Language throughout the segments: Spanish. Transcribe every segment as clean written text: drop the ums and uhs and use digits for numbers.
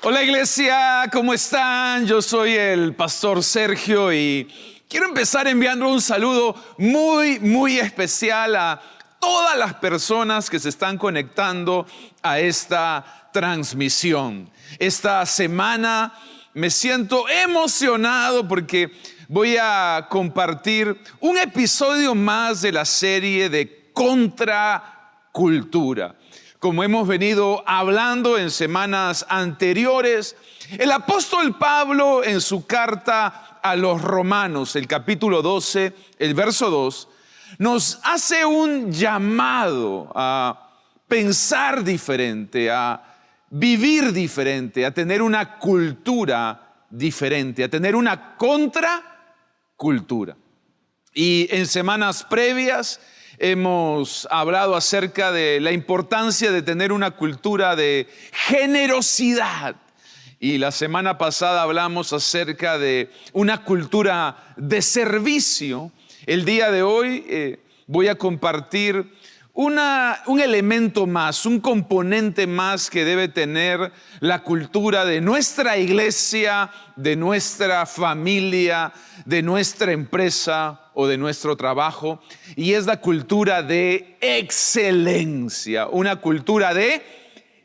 Hola iglesia, ¿cómo están? Yo soy el pastor Sergio y quiero empezar enviando un saludo muy especial a todas las personas que se están conectando a esta transmisión. Esta semana me siento emocionado porque voy a compartir un episodio más de la serie de Contracultura. Como hemos venido hablando en semanas anteriores, el apóstol Pablo en su carta a los Romanos, el capítulo 12, el verso 2, nos hace un llamado a pensar diferente, a vivir diferente, a tener una cultura diferente, a tener una contracultura. Y en semanas previas hemos hablado acerca de la importancia de tener una cultura de generosidad. Y la semana pasada hablamos acerca de una cultura de servicio. El día de hoy voy a compartir un elemento más, un componente más que debe tener la cultura de nuestra iglesia, de nuestra familia, de nuestra empresa o de nuestro trabajo, y es la cultura de excelencia, una cultura de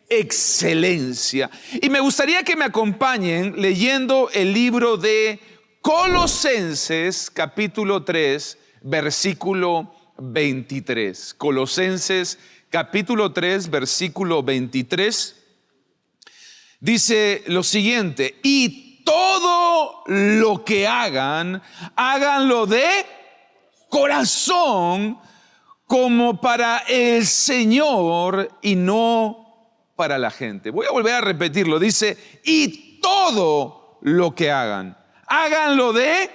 excelencia. Y me gustaría que me acompañen leyendo el libro de Colosenses, capítulo 3, versículo 23. Colosenses, capítulo 3, versículo 23, dice lo siguiente: y todo lo que hagan, háganlo de corazón, como para el Señor y no para la gente. Voy a volver a repetirlo. Dice: y todo lo que hagan, háganlo de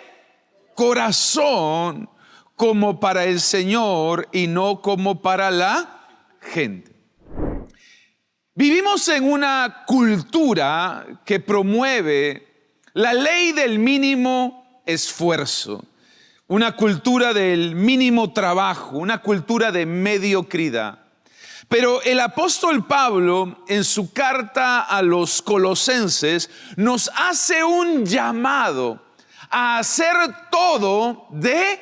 corazón, como para el Señor y no como para la gente. Vivimos en una cultura que promueve la ley del mínimo esfuerzo, una cultura del mínimo trabajo, una cultura de mediocridad. Pero el apóstol Pablo, en su carta a los Colosenses, nos hace un llamado a hacer todo de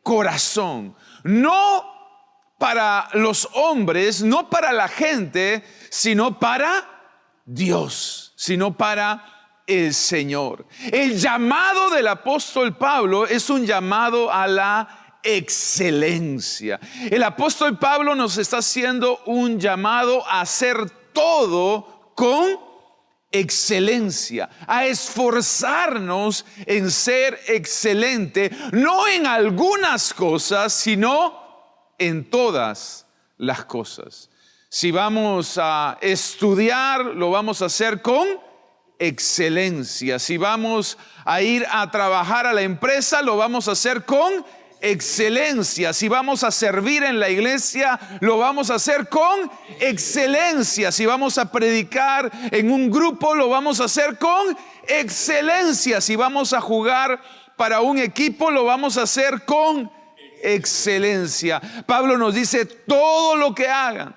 corazón, no para los hombres, no para la gente, sino para Dios, sino para el Señor. El llamado del apóstol Pablo es un llamado a la excelencia. El apóstol Pablo nos está haciendo un llamado a hacer todo con excelencia, a esforzarnos en ser excelente, no en algunas cosas, sino en todas las cosas. Si vamos a estudiar, lo vamos a hacer con excelencia. Si vamos a ir a trabajar a la empresa, lo vamos a hacer con excelencia. Si vamos a servir en la iglesia, lo vamos a hacer con excelencia. Si vamos a predicar en un grupo, lo vamos a hacer con excelencia. Si vamos a jugar para un equipo, lo vamos a hacer con excelencia. Pablo nos dice: todo lo que hagan,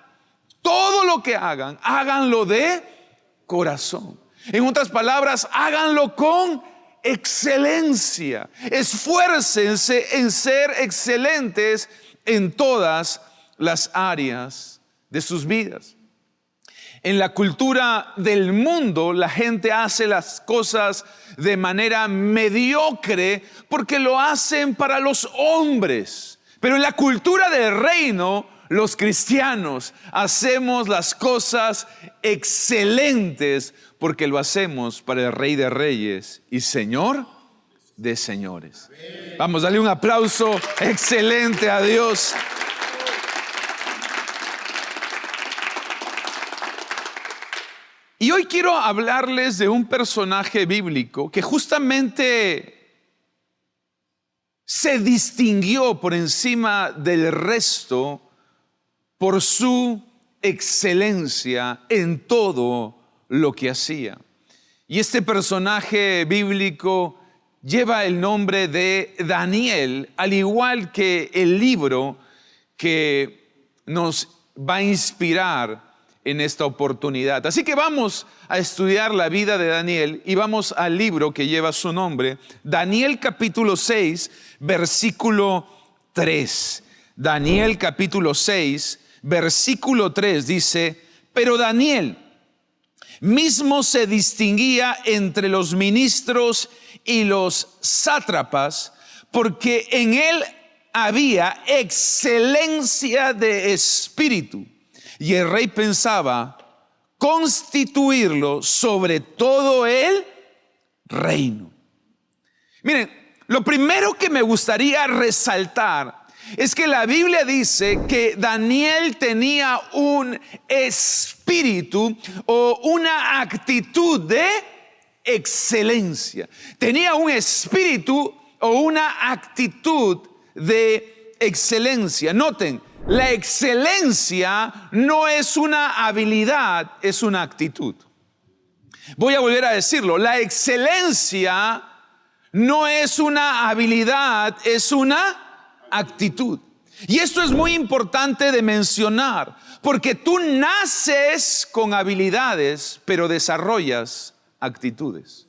háganlo de corazón. En otras palabras, háganlo con excelencia. Esfuércense en ser excelentes en todas las áreas de sus vidas. En la cultura del mundo, la gente hace las cosas de manera mediocre porque lo hacen para los hombres. Pero en la cultura del reino, los cristianos hacemos las cosas excelentes porque lo hacemos para el Rey de Reyes y Señor de señores. Vamos, dale un aplauso excelente a Dios. Y hoy quiero hablarles de un personaje bíblico que justamente se distinguió por encima del resto por su excelencia en todo lo que hacía. Y este personaje bíblico lleva el nombre de Daniel, al igual que el libro que nos va a inspirar en esta oportunidad. Así que vamos a estudiar la vida de Daniel y vamos al libro que lleva su nombre, Daniel capítulo 6, versículo 3. Daniel capítulo 6, versículo 3 dice: pero Daniel mismo se distinguía entre los ministros y los sátrapas, porque en él había excelencia de espíritu, y el rey pensaba constituirlo sobre todo el reino. Miren, lo primero que me gustaría resaltar es que la Biblia dice que Daniel tenía un espíritu o una actitud de excelencia. Tenía un espíritu o una actitud de excelencia. Noten, la excelencia no es una habilidad, es una actitud. Voy a volver a decirlo. La excelencia no es una habilidad, es una actitud. Y esto es muy importante de mencionar, porque tú naces con habilidades, pero desarrollas actitudes.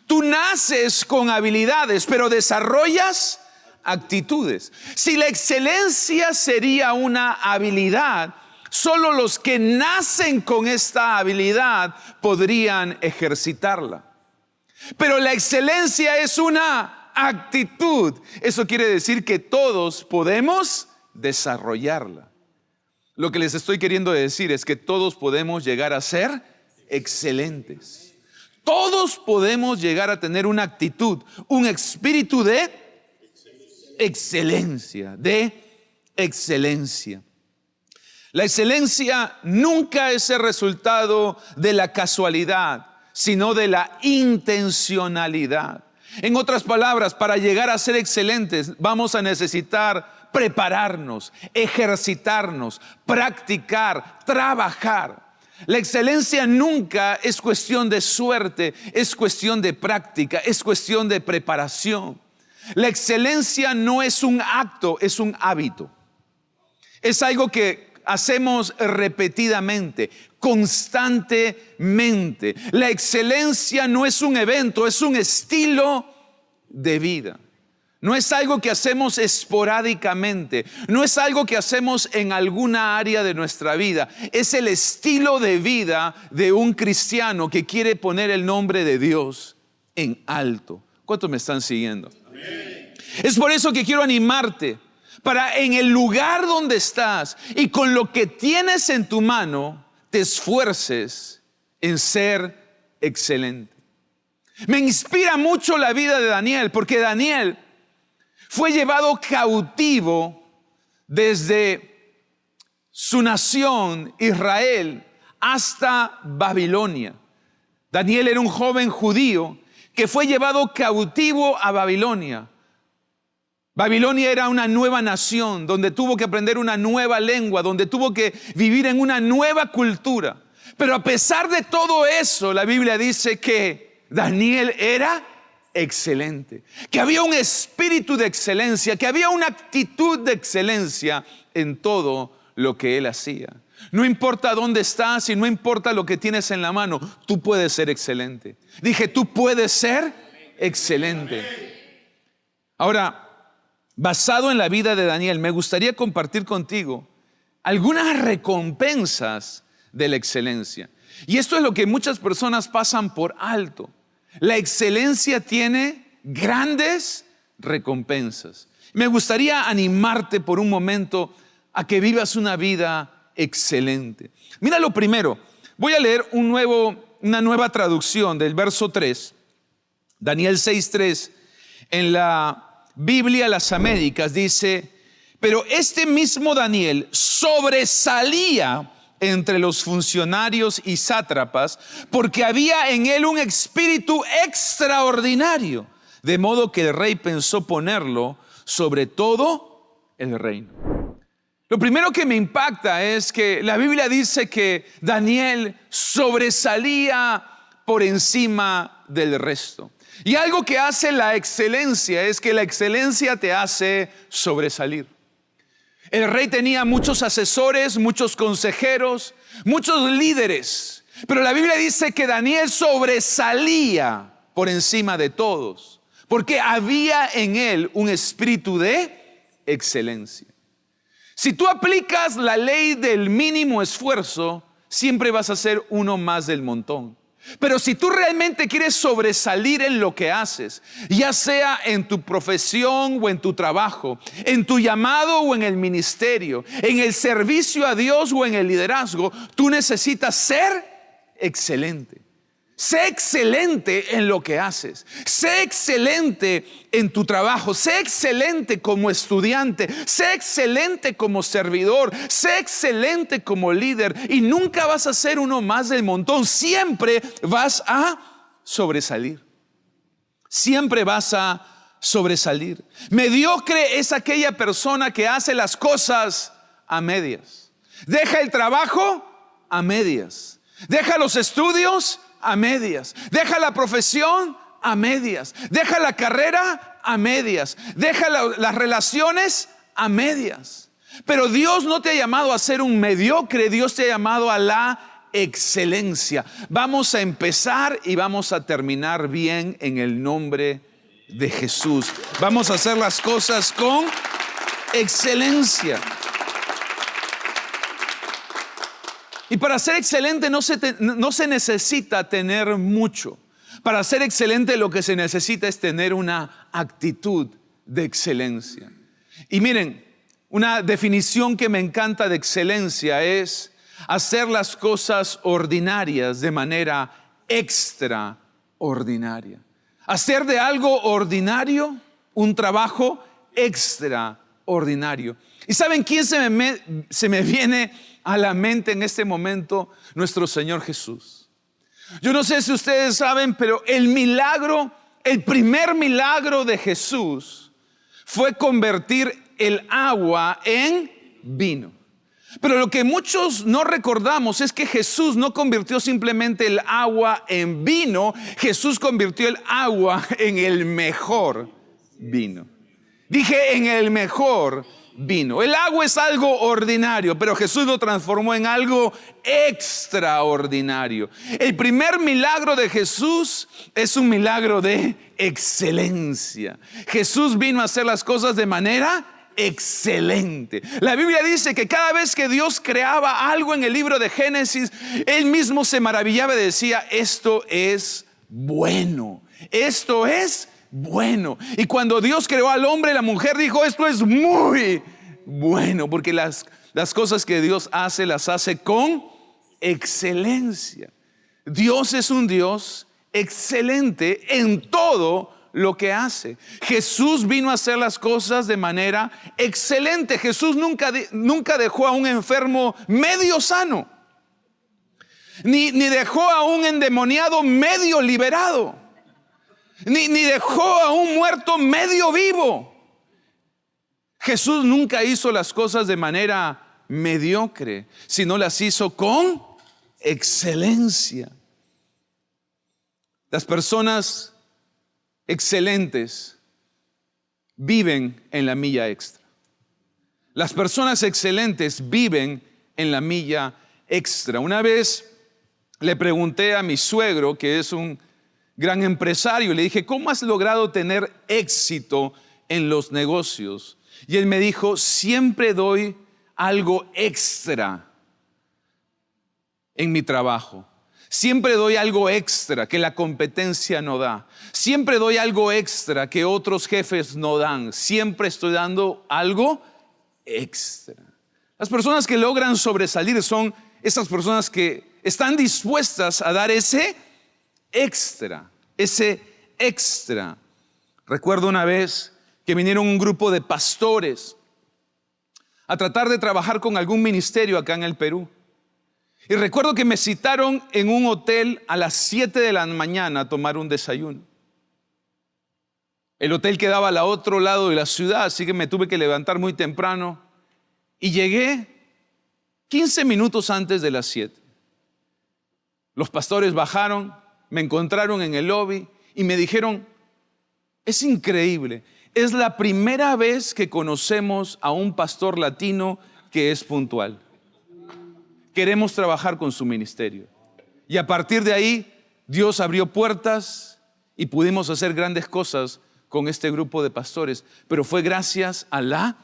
Tú naces con habilidades, pero desarrollas actitudes. Si la excelencia sería una habilidad, solo los que nacen con esta habilidad podrían ejercitarla. Pero la excelencia es una actitud. Eso quiere decir que todos podemos desarrollarla. Lo que les estoy queriendo decir es que todos podemos llegar a ser excelentes. Todos podemos llegar a tener una actitud, un espíritu de excelencia, La excelencia nunca es el resultado de la casualidad, sino de la intencionalidad. En otras palabras, para llegar a ser excelentes, vamos a necesitar prepararnos, ejercitarnos, practicar, trabajar. La excelencia nunca es cuestión de suerte, es cuestión de práctica, es cuestión de preparación. La excelencia no es un acto, es un hábito. Es algo que hacemos repetidamente, constantemente. La excelencia no es un evento, es un estilo de vida. No es algo que hacemos esporádicamente, no es algo que hacemos en alguna área de nuestra vida. Es el estilo de vida de un cristiano que quiere poner el nombre de Dios en alto. ¿Cuántos me están siguiendo? Amén. Es por eso que quiero animarte para en el lugar donde estás y con lo que tienes en tu mano, te esfuerces en ser excelente. Me inspira mucho la vida de Daniel, porque Daniel fue llevado cautivo desde su nación, Israel, hasta Babilonia. Daniel era un joven judío que fue llevado cautivo a Babilonia. Babilonia era una nueva nación donde tuvo que aprender una nueva lengua, donde tuvo que vivir en una nueva cultura. Pero a pesar de todo eso, la Biblia dice que Daniel era excelente, que había un espíritu de excelencia, que había una actitud de excelencia en todo lo que él hacía. No importa dónde estás y no importa lo que tienes en la mano, tú puedes ser excelente. Dije, tú puedes ser excelente. Ahora, basado en la vida de Daniel, me gustaría compartir contigo algunas recompensas de la excelencia. Y esto es lo que muchas personas pasan por alto. La excelencia tiene grandes recompensas. Me gustaría animarte por un momento a que vivas una vida excelente. Mira lo primero. Voy a leer una nueva traducción del verso 3. Daniel 6:3. En la Biblia Las Américas dice: pero este mismo Daniel sobresalía entre los funcionarios y sátrapas, porque había en él un espíritu extraordinario, de modo que el rey pensó ponerlo sobre todo el reino. Lo primero que me impacta es que la Biblia dice que Daniel sobresalía por encima del resto. Y algo que hace la excelencia es que la excelencia te hace sobresalir. El rey tenía muchos asesores, muchos consejeros, muchos líderes. Pero la Biblia dice que Daniel sobresalía por encima de todos, porque había en él un espíritu de excelencia. Si tú aplicas la ley del mínimo esfuerzo, siempre vas a ser uno más del montón. Pero si tú realmente quieres sobresalir en lo que haces, ya sea en tu profesión o en tu trabajo, en tu llamado o en el ministerio, en el servicio a Dios o en el liderazgo, tú necesitas ser excelente. Sé excelente en lo que haces. Sé excelente en tu trabajo. Sé excelente como estudiante. Sé excelente como servidor. Sé excelente como líder. Y nunca vas a ser uno más del montón. Siempre vas a sobresalir. Siempre vas a sobresalir. Mediocre es aquella persona que hace las cosas a medias. Deja el trabajo a medias. Deja los estudios a medias. Deja la profesión a medias. Deja la carrera a medias. Deja las relaciones a medias. Pero Dios no te ha llamado a ser un mediocre. Dios te ha llamado a la excelencia. Vamos a empezar y vamos a terminar bien en el nombre de Jesús. Vamos a hacer las cosas con excelencia. Y para ser excelente no se necesita tener mucho. Para ser excelente lo que se necesita es tener una actitud de excelencia. Y miren, una definición que me encanta de excelencia es hacer las cosas ordinarias de manera extraordinaria. Hacer de algo ordinario un trabajo extraordinario. ¿Y saben quién se me viene a la mente en este momento? Nuestro Señor Jesús. Yo no sé si ustedes saben, pero el primer milagro de Jesús fue convertir el agua en vino. Pero lo que muchos no recordamos es que Jesús no convirtió simplemente el agua en vino. Jesús convirtió el agua en el mejor vino. Dije en el mejor vino. El agua es algo ordinario, pero Jesús lo transformó en algo extraordinario. El primer milagro de Jesús es un milagro de excelencia. Jesús vino a hacer las cosas de manera excelente. La Biblia dice que cada vez que Dios creaba algo en el libro de Génesis, Él mismo se maravillaba y decía: esto es bueno, esto es bueno. Y cuando Dios creó al hombre y la mujer, dijo: esto es muy bueno, porque las cosas que Dios hace, las hace con excelencia. Dios es un Dios excelente en todo lo que hace. Jesús vino a hacer las cosas de manera excelente. Jesús nunca dejó a un enfermo medio sano, ni dejó a un endemoniado medio liberado, ni dejó a un muerto medio vivo. Jesús nunca hizo las cosas de manera mediocre, sino las hizo con excelencia. Las personas excelentes viven en la milla extra. Las personas excelentes viven en la milla extra. Una vez le pregunté a mi suegro, que es un gran empresario, le dije: ¿cómo has logrado tener éxito en los negocios? Y él me dijo: siempre doy algo extra en mi trabajo. Siempre doy algo extra que la competencia no da. Siempre doy algo extra que otros jefes no dan. Siempre estoy dando algo extra. Las personas que logran sobresalir son esas personas que están dispuestas a dar ese extra. Recuerdo una vez que vinieron un grupo de pastores a tratar de trabajar con algún ministerio acá en el Perú. Y recuerdo que me citaron en un hotel a las 7 de la mañana a tomar un desayuno. El hotel quedaba al otro lado de la ciudad, así que me tuve que levantar muy temprano. Y llegué 15 minutos antes de las 7. Los pastores bajaron, me encontraron en el lobby y me dijeron: es increíble, es la primera vez que conocemos a un pastor latino que es puntual. Queremos trabajar con su ministerio. Y a partir de ahí, Dios abrió puertas y pudimos hacer grandes cosas con este grupo de pastores. Pero fue gracias a la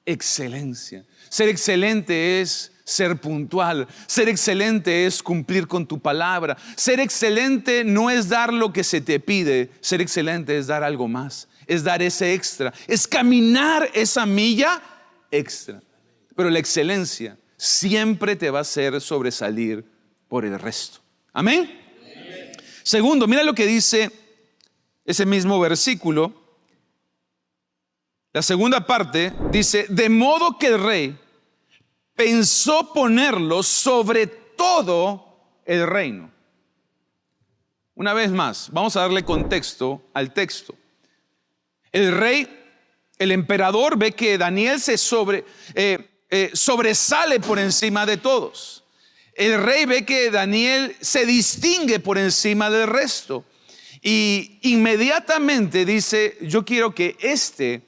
excelencia. Ser excelente es ser puntual. Ser excelente es cumplir con tu palabra. Ser excelente no es dar lo que se te pide. Ser excelente es dar algo más. Es dar ese extra. Es caminar esa milla extra. Pero la excelencia siempre te va a hacer sobresalir por el resto. Amén. Segundo, mira lo que dice ese mismo versículo. La segunda parte dice: de modo que el rey pensó ponerlo sobre todo el reino. Una vez más, vamos a darle contexto al texto. El rey, el emperador, ve que Daniel sobresale por encima de todos. El rey ve que Daniel se distingue por encima del resto. Y inmediatamente dice: yo quiero que este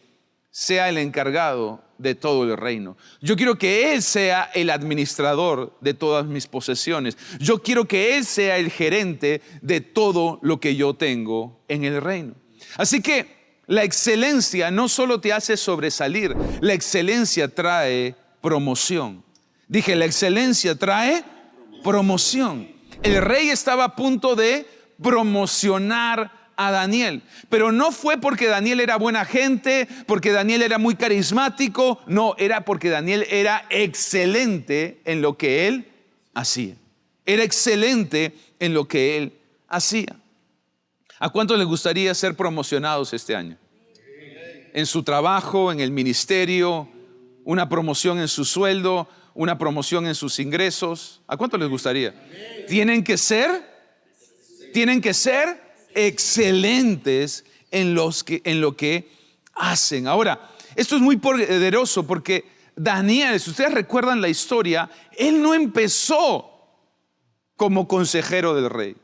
sea el encargado de todo el reino. Yo quiero que él sea el administrador de todas mis posesiones. Yo quiero que él sea el gerente de todo lo que yo tengo en el reino. Así que la excelencia no solo te hace sobresalir, la excelencia trae promoción. Dije, la excelencia trae promoción. El rey estaba a punto de promocionar a Daniel, pero no fue porque Daniel era buena gente, porque Daniel era muy carismático, no, era porque Daniel era excelente en lo que él hacía. Era excelente en lo que él hacía. ¿A cuántos les gustaría ser promocionados este año? En su trabajo, en el ministerio, una promoción en su sueldo, una promoción en sus ingresos. ¿A cuántos les gustaría? Tienen que ser excelentes en lo que hacen. Ahora, esto es muy poderoso porque Daniel, si ustedes recuerdan la historia, él no empezó como consejero del rey.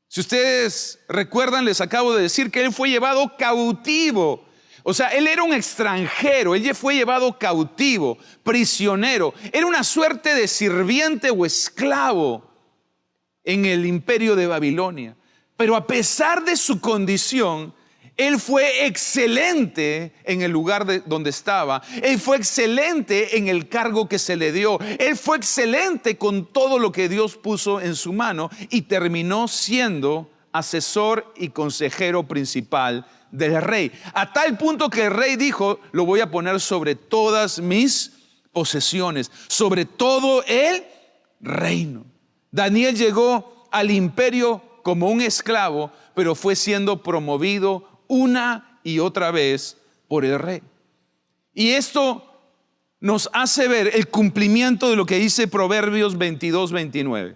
Si ustedes recuerdan, les acabo de decir que él fue llevado cautivo. O sea, él era un extranjero, él fue llevado cautivo, prisionero. Era una suerte de sirviente o esclavo en el imperio de Babilonia. Pero a pesar de su condición, él fue excelente en el lugar donde estaba. Él fue excelente en el cargo que se le dio. Él fue excelente con todo lo que Dios puso en su mano y terminó siendo asesor y consejero principal del rey. A tal punto que el rey dijo: lo voy a poner sobre todas mis posesiones, sobre todo el reino. Daniel llegó al imperio como un esclavo, pero fue siendo promovido una y otra vez por el rey. Y esto nos hace ver el cumplimiento de lo que dice Proverbios 22:29.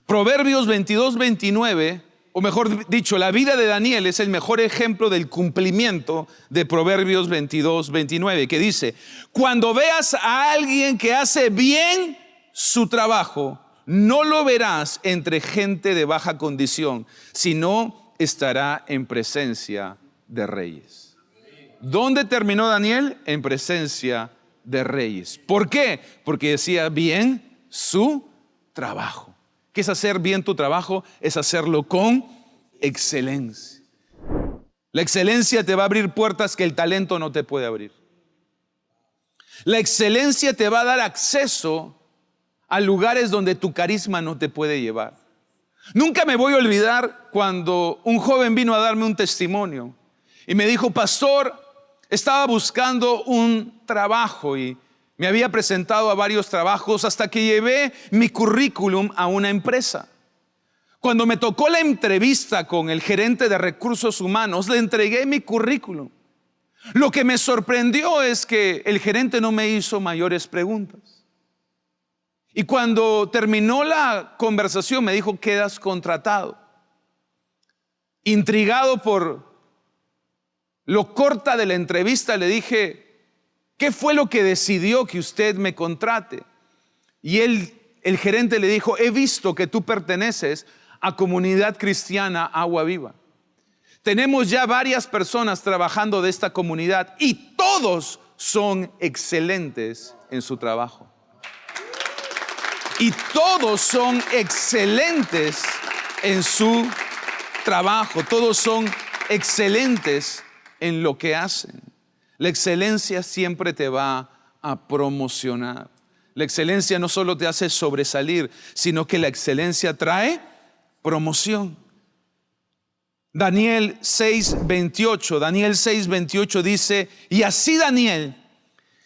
Proverbios 22:29, o mejor dicho, la vida de Daniel es el mejor ejemplo del cumplimiento de Proverbios 22:29, que dice: cuando veas a alguien que hace bien su trabajo, no lo verás entre gente de baja condición, sino estará en presencia de reyes. ¿Dónde terminó Daniel? En presencia de reyes. ¿Por qué? Porque decía bien su trabajo. ¿Qué es hacer bien tu trabajo? Es hacerlo con excelencia. La excelencia te va a abrir puertas que el talento no te puede abrir. La excelencia te va a dar acceso a lugares donde tu carisma no te puede llevar. Nunca me voy a olvidar cuando un joven vino a darme un testimonio y me dijo: pastor, estaba buscando un trabajo y me había presentado a varios trabajos hasta que llevé mi currículum a una empresa. Cuando me tocó la entrevista con el gerente de recursos humanos, le entregué mi currículum. Lo que me sorprendió es que el gerente no me hizo mayores preguntas. Y cuando terminó la conversación me dijo: quedas contratado. Intrigado por lo corta de la entrevista, le dije: ¿qué fue lo que decidió que usted me contrate? Y el gerente le dijo: he visto que tú perteneces a Comunidad Cristiana Agua Viva. Tenemos ya varias personas trabajando de esta comunidad y todos son excelentes en su trabajo. Y todos son excelentes en su trabajo. Todos son excelentes en lo que hacen. La excelencia siempre te va a promocionar. La excelencia no solo te hace sobresalir, sino que la excelencia trae promoción. Daniel 6:28 dice, y así Daniel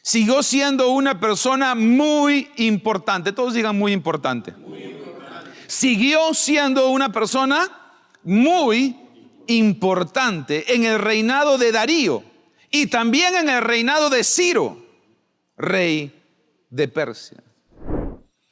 siguió siendo una persona muy importante. Todos digan muy importante. Muy importante. Siguió siendo una persona muy importante en el reinado de Darío y también en el reinado de Ciro, rey de Persia.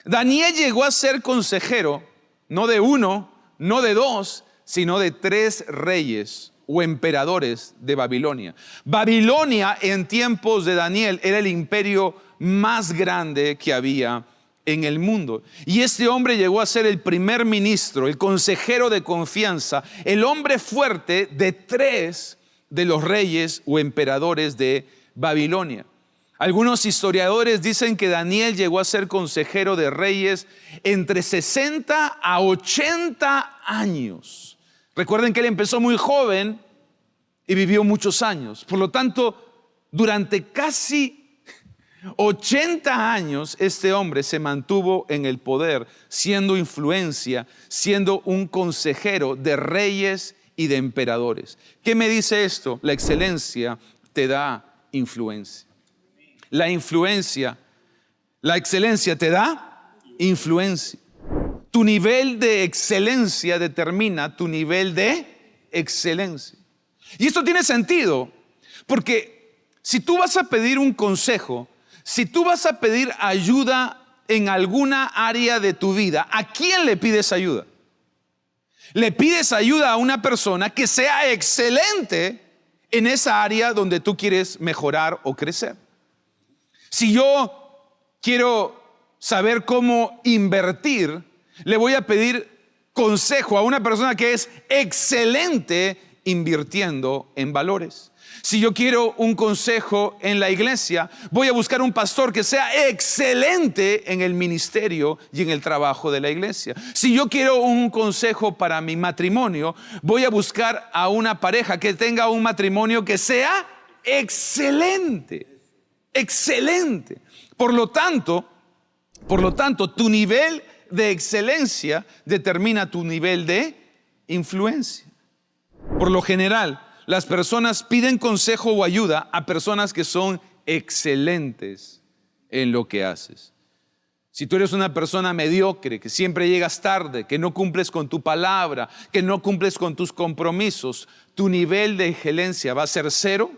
Daniel llegó a ser consejero, no de uno, no de dos, sino de 3 reyes o emperadores de Babilonia. Babilonia en tiempos de Daniel era el imperio más grande que había en el mundo. Y este hombre llegó a ser el primer ministro, el consejero de confianza, el hombre fuerte de 3 de los reyes o emperadores de Babilonia. Algunos historiadores dicen que Daniel llegó a ser consejero de reyes entre 60 a 80 años. Recuerden que él empezó muy joven y vivió muchos años. Por lo tanto, durante casi 80 años este hombre se mantuvo en el poder, siendo influencia, siendo un consejero de reyes y de emperadores. ¿Qué me dice esto? La excelencia te da influencia. La excelencia te da influencia. Tu nivel de excelencia determina tu nivel de excelencia. Y esto tiene sentido, porque si tú vas a pedir un consejo, si tú vas a pedir ayuda en alguna área de tu vida, ¿a quién le pides ayuda? Le pides ayuda a una persona que sea excelente en esa área donde tú quieres mejorar o crecer. Si yo quiero saber cómo invertir, le voy a pedir consejo a una persona que es excelente invirtiendo en valores. Si yo quiero un consejo en la iglesia, voy a buscar un pastor que sea excelente en el ministerio y en el trabajo de la iglesia. Si yo quiero un consejo para mi matrimonio, voy a buscar a una pareja que tenga un matrimonio que sea excelente. Excelente. Por lo tanto, tu nivel de excelencia determina tu nivel de influencia. Por lo general, las personas piden consejo o ayuda a personas que son excelentes en lo que haces. Si tú eres una persona mediocre, que siempre llegas tarde, que no cumples con tu palabra, que no cumples con tus compromisos, tu nivel de excelencia va a ser 0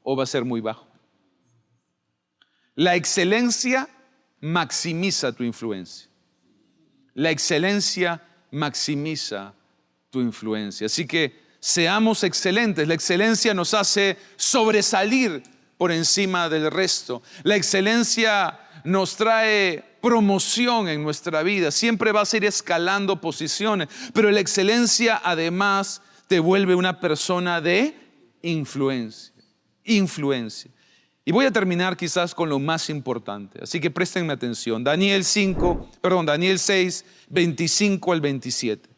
o va a ser muy bajo. La excelencia maximiza tu influencia. La excelencia maximiza tu influencia. Así que seamos excelentes. La excelencia nos hace sobresalir por encima del resto. La excelencia nos trae promoción en nuestra vida. Siempre vas a ir escalando posiciones, pero la excelencia además te vuelve una persona de influencia. Y voy a terminar quizás con lo más importante, así que préstenme atención. Daniel 6, 25 al 27.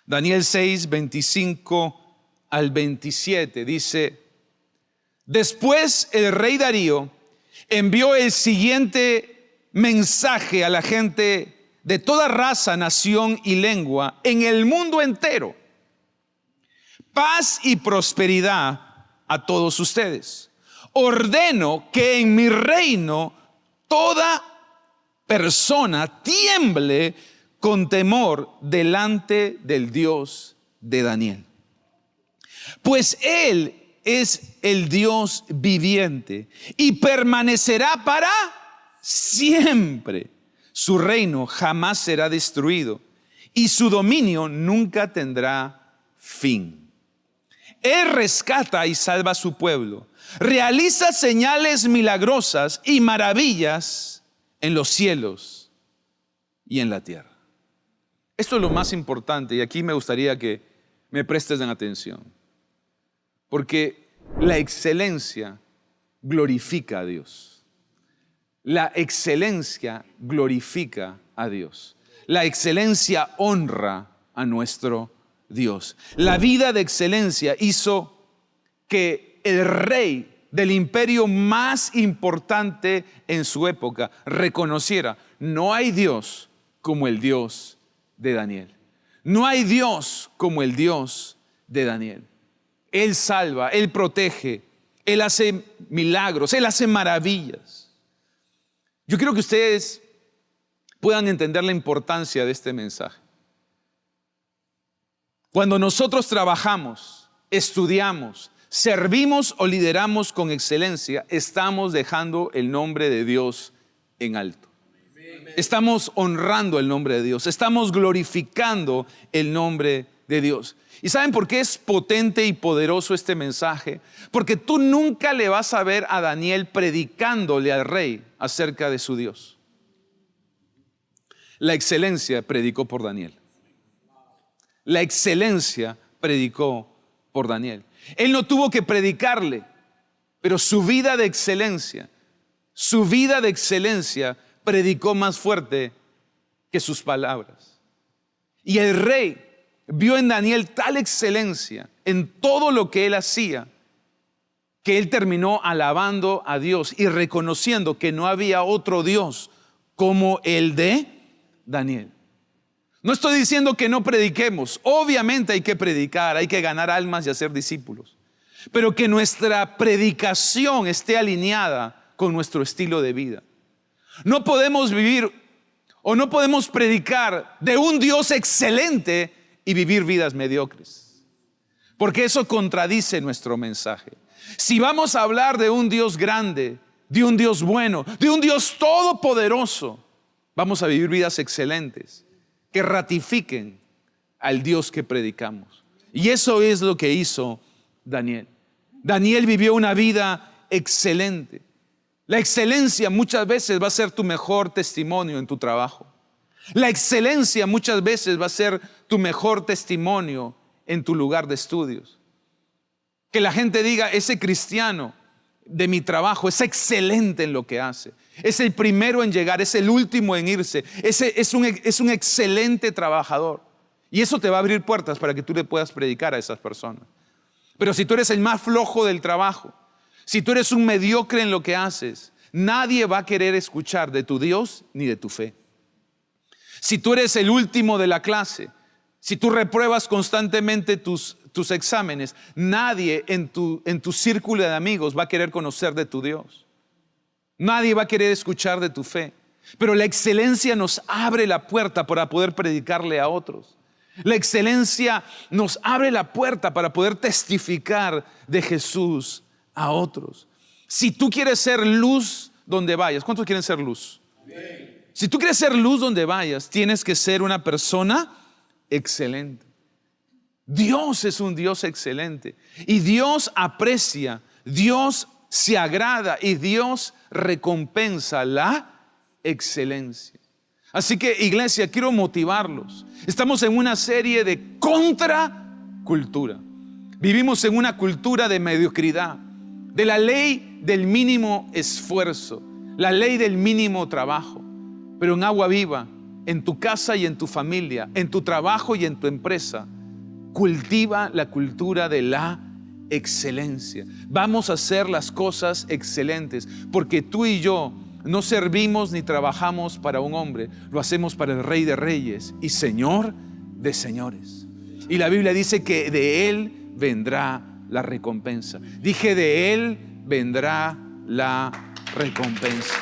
Daniel 6, 25 al 27 dice: después el rey Darío envió el siguiente mensaje a la gente de toda raza, nación y lengua en el mundo entero: paz y prosperidad a todos ustedes. Ordeno que en mi reino toda persona tiemble con temor delante del Dios de Daniel. Pues Él es el Dios viviente y permanecerá para siempre. Su reino jamás será destruido y su dominio nunca tendrá fin. Él rescata y salva a su pueblo. Realiza señales milagrosas y maravillas en los cielos y en la tierra. Esto es lo más importante, y aquí me gustaría que me prestes atención, porque la excelencia glorifica a Dios. La excelencia glorifica a Dios. La excelencia honra a nuestro Dios. La vida de excelencia hizo que el rey del imperio más importante en su época reconociera: no hay Dios como el Dios de Daniel. No hay Dios como el Dios de Daniel. Él salva, Él protege, Él hace milagros, Él hace maravillas. Yo quiero que ustedes puedan entender la importancia de este mensaje. Cuando nosotros trabajamos, estudiamos, servimos o lideramos con excelencia, estamos dejando el nombre de Dios en alto. Estamos honrando el nombre de Dios, estamos glorificando el nombre de Dios. ¿Y saben por qué es potente y poderoso este mensaje? Porque tú nunca le vas a ver a Daniel predicándole al rey acerca de su Dios. La excelencia predicó por Daniel. La excelencia predicó por Daniel. Él no tuvo que predicarle, pero su vida de excelencia predicó más fuerte que sus palabras. Y el rey vio en Daniel tal excelencia en todo lo que él hacía, que él terminó alabando a Dios y reconociendo que no había otro Dios como el de Daniel. No estoy diciendo que no prediquemos. Obviamente hay que predicar, hay que ganar almas y hacer discípulos. Pero que nuestra predicación esté alineada con nuestro estilo de vida. No podemos vivir o no podemos predicar de un Dios excelente y vivir vidas mediocres, porque eso contradice nuestro mensaje. Si vamos a hablar de un Dios grande, de un Dios bueno, de un Dios todopoderoso, vamos a vivir vidas excelentes que ratifiquen al Dios que predicamos. Y eso es lo que hizo Daniel. Daniel vivió una vida excelente. La excelencia muchas veces va a ser tu mejor testimonio en tu trabajo. La excelencia muchas veces va a ser tu mejor testimonio en tu lugar de estudios. Que la gente diga: ese cristiano de mi trabajo es excelente en lo que hace. Es el primero en llegar, es el último en irse. Es un excelente trabajador. Y eso te va a abrir puertas para que tú le puedas predicar a esas personas. Pero si tú eres el más flojo del trabajo, si tú eres un mediocre en lo que haces, nadie va a querer escuchar de tu Dios ni de tu fe. Si tú eres el último de la clase, si tú repruebas constantemente tus exámenes, nadie en tu círculo de amigos va a querer conocer de tu Dios. Nadie va a querer escuchar de tu fe. Pero la excelencia nos abre la puerta para poder predicarle a otros. La excelencia nos abre la puerta para poder testificar de Jesús a otros. Si tú quieres ser luz donde vayas, ¿cuántos quieren ser luz? Amén. Si tú quieres ser luz donde vayas, tienes que ser una persona excelente. Dios es un Dios excelente y Dios aprecia, Dios se agrada y Dios recompensa la excelencia. Así que, iglesia, quiero motivarlos. Estamos en una serie de contracultura. Vivimos en una cultura de mediocridad, de la ley del mínimo esfuerzo, la ley del mínimo trabajo. Pero en Agua Viva, en tu casa y en tu familia, en tu trabajo y en tu empresa, cultiva la cultura de la excelencia. Vamos a hacer las cosas excelentes, porque tú y yo no servimos ni trabajamos para un hombre, lo hacemos para el Rey de Reyes y Señor de Señores. Y la Biblia dice que de Él vendrá la recompensa. Dije, de Él vendrá la recompensa.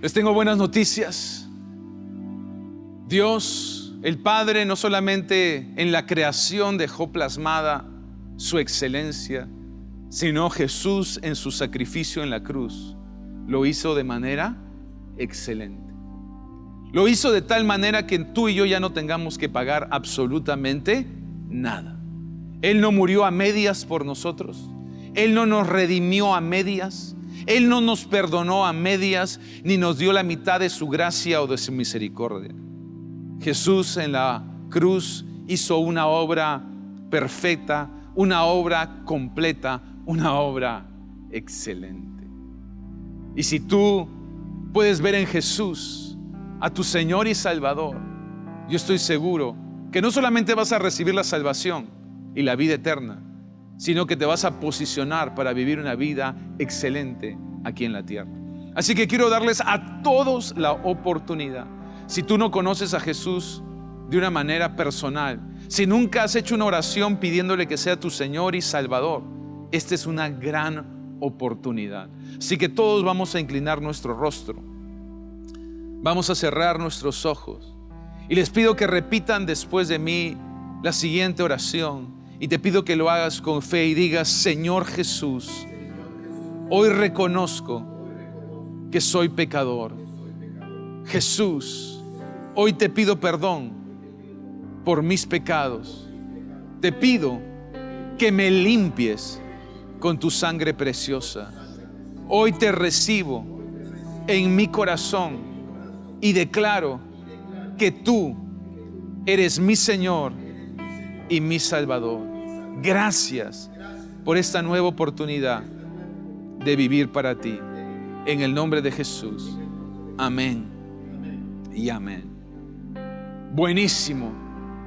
Les tengo buenas noticias. Dios, el Padre, no solamente en la creación dejó plasmada su excelencia, sino Jesús en su sacrificio en la cruz lo hizo de manera excelente. Lo hizo de tal manera que tú y yo ya no tengamos que pagar absolutamente nada. Él no murió a medias por nosotros. Él no nos redimió a medias. Él no nos perdonó a medias, ni nos dio la mitad de su gracia o de su misericordia. Jesús en la cruz hizo una obra perfecta, una obra completa, una obra excelente. Y si tú puedes ver en Jesús a tu Señor y Salvador, yo estoy seguro que no solamente vas a recibir la salvación y la vida eterna, sino que te vas a posicionar para vivir una vida excelente aquí en la tierra. Así que quiero darles a todos la oportunidad. Si tú no conoces a Jesús de una manera personal, si nunca has hecho una oración pidiéndole que sea tu Señor y Salvador, esta es una gran oportunidad. Así que todos vamos a inclinar nuestro rostro, vamos a cerrar nuestros ojos y les pido que repitan después de mí la siguiente oración. Y te pido que lo hagas con fe y digas: Señor Jesús, hoy reconozco que soy pecador. Jesús, hoy te pido perdón por mis pecados. Te pido que me limpies con tu sangre preciosa. Hoy te recibo en mi corazón y declaro que tú eres mi Señor y mi Salvador. Gracias por esta nueva oportunidad de vivir para ti. En el nombre de Jesús. Amén y amén. Buenísimo.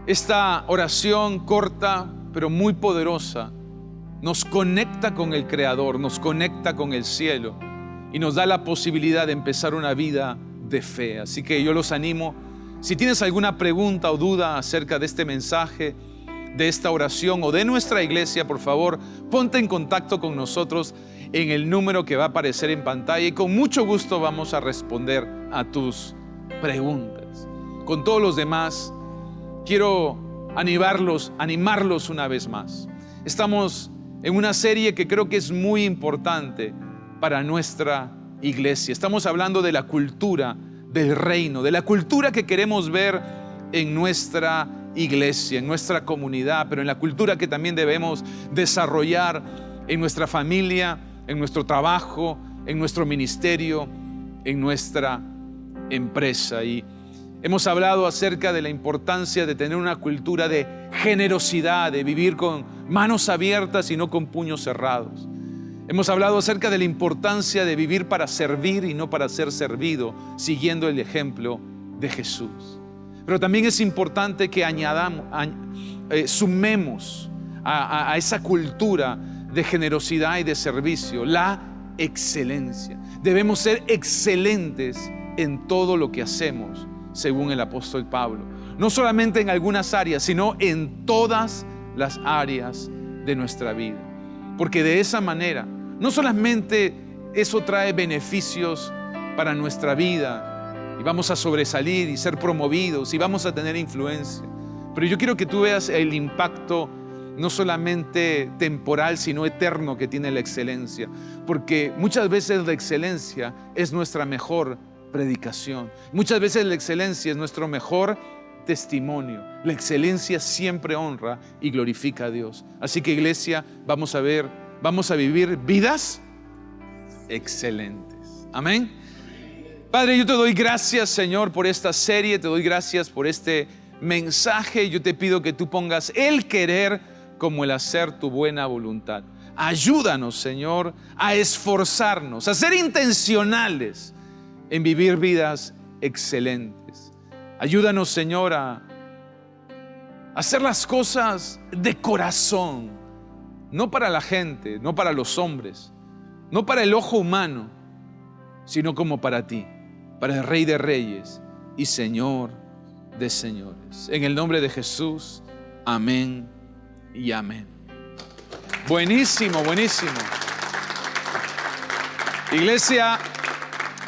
Esta oración corta pero muy poderosa nos conecta con el Creador, nos conecta con el cielo y nos da la posibilidad de empezar una vida de fe. Así que yo los animo. Si tienes alguna pregunta o duda acerca de este mensaje, de esta oración o de nuestra iglesia, por favor, ponte en contacto con nosotros en el número que va a aparecer en pantalla y con mucho gusto vamos a responder a tus preguntas. Con todos los demás, quiero animarlos una vez más. Estamos en una serie que creo que es muy importante para nuestra iglesia. Estamos hablando de la cultura del reino, de la cultura que queremos ver en nuestra iglesia, en nuestra comunidad, pero en la cultura que también debemos desarrollar en nuestra familia, en nuestro trabajo, en nuestro ministerio, en nuestra empresa. Y hemos hablado acerca de la importancia de tener una cultura de generosidad, de vivir con manos abiertas y no con puños cerrados. Hemos hablado acerca de la importancia de vivir para servir y no para ser servido, siguiendo el ejemplo de Jesús. Pero también es importante que sumemos a esa cultura de generosidad y de servicio la excelencia. Debemos ser excelentes en todo lo que hacemos, según el apóstol Pablo. No solamente en algunas áreas, sino en todas las áreas de nuestra vida. Porque de esa manera, no solamente eso trae beneficios para nuestra vida, y vamos a sobresalir y ser promovidos y vamos a tener influencia. Pero yo quiero que tú veas el impacto no solamente temporal, sino eterno que tiene la excelencia. Porque muchas veces la excelencia es nuestra mejor predicación. Muchas veces la excelencia es nuestro mejor testimonio. La excelencia siempre honra y glorifica a Dios. Así que, iglesia, vamos a vivir vidas excelentes. Amén. Padre, yo te doy gracias, Señor, por esta serie. Te doy gracias por este mensaje. Yo te pido que tú pongas el querer como el hacer tu buena voluntad. Ayúdanos, Señor, a esforzarnos, a ser intencionales en vivir vidas excelentes. Ayúdanos, Señor, a hacer las cosas de corazón, no para la gente, no para los hombres, no para el ojo humano, sino como para ti, para el Rey de Reyes y Señor de señores. En el nombre de Jesús, amén y amén. Buenísimo, buenísimo. Iglesia,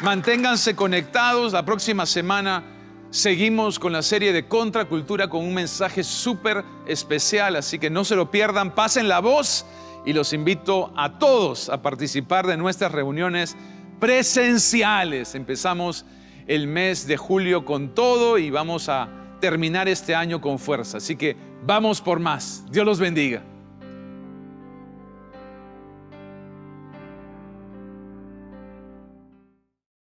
manténganse conectados. La próxima semana seguimos con la serie de Contracultura con un mensaje súper especial, así que no se lo pierdan, pasen la voz y los invito a todos a participar de nuestras reuniones presenciales. Empezamos el mes de julio con todo y vamos a terminar este año con fuerza. Así que vamos por más. Dios los bendiga.